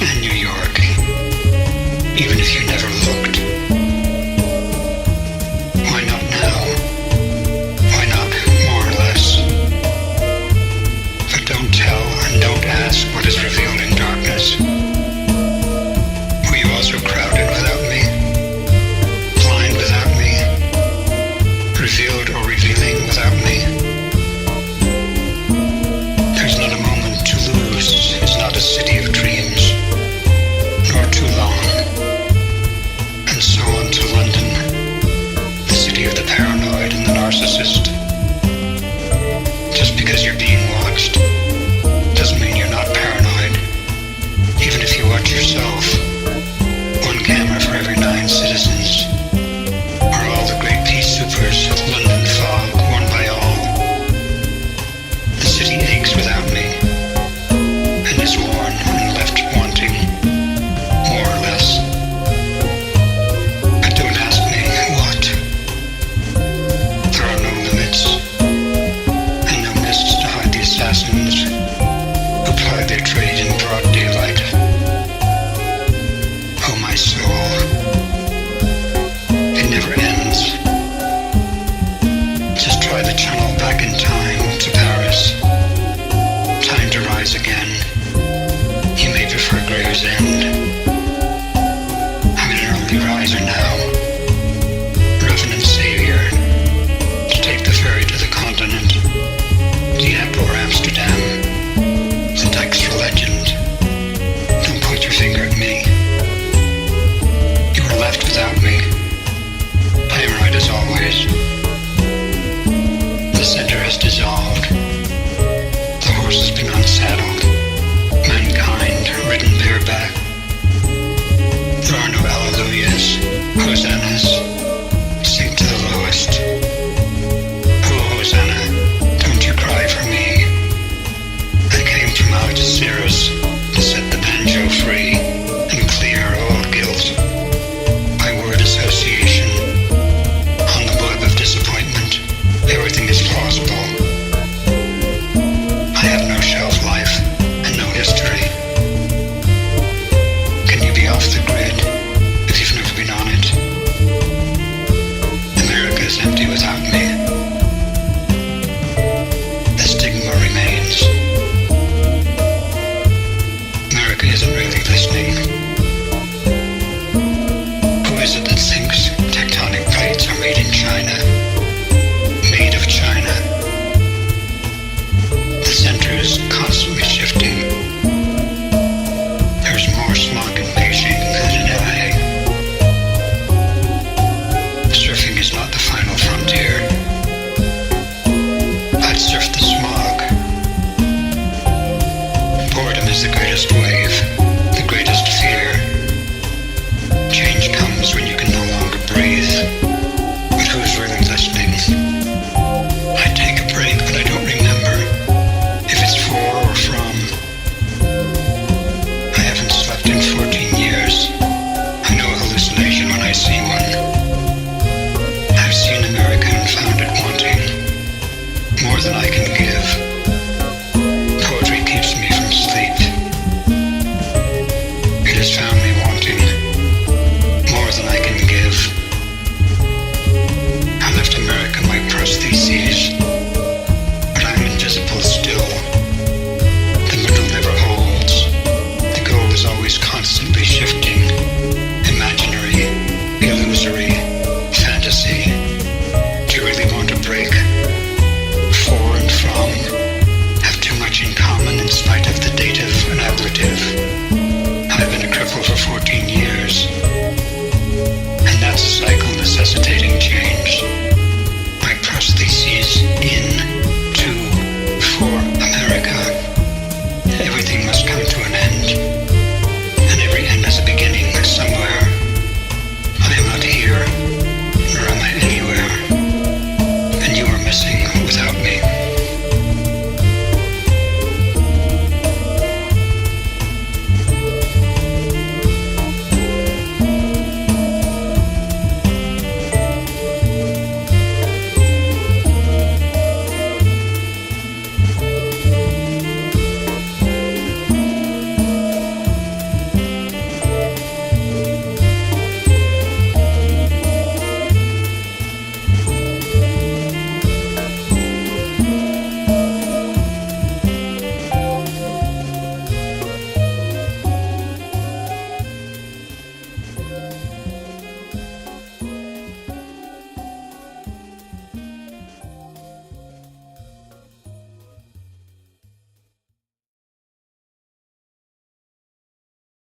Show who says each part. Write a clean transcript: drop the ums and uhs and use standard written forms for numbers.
Speaker 1: and New York, even if you never looked. Why not now? Why not more or less? But don't tell and don't ask what is revealed in darkness. Were you also crowded without me? Blind without me? Revealed or revealing without me? There's not a moment to lose. It's not a city of dreams, nor too long. And so on to London, the city of the paranoid and the narcissist. Just because you're being watched doesn't mean you're not paranoid. Even if you watch yourself, one camera for every 9 citizens, or all the great peace supers of London fog worn by all. The city aches without me, and is worn and left wanting, more or less. But don't ask me what. There are no limits, and no mists to hide the assassins who ply their trade in broad daylight. Oh, my soul, it never ends. Just try the tunnel back in time to Paris. Time to rise again. You may prefer Grave's End. I'm an early riser now. Revenant savior. To take the ferry to the continent. Dieppe or Amsterdam. The Dijkstra legend. Don't point your finger at me. You were left without me. I am right as always. The center has dissolved. The horse has been unsaddled. Mankind ridden bareback. There are no alleluias, hosannas. Sink to the lowest. Oh, Hosanna, don't you cry for me. I came from Algeciras to set the banjo free and clear all guilt by word association. On the web of disappointment, everything is plausible. I have no shelf life and no history. Can you be off the grid if you've never been on it? America is empty without me. The stigma remains. America isn't really listening. Who is it that thinks tectonic plates are made in China? Made of China. The center is constantly shifting. There's more smog in Beijing than in LA. Surfing is not the final frontier. I'd surf the smog. Boredom is the greatest wave, the greatest fear. Change comes when you can no longer breathe. But who's really listening? I take a break, but I don't remember if it's for or from. I haven't slept in 14 years. I know a hallucination when I see one. I've seen America and found it wanting more than I can give. Poetry keeps me from sleep. It has found me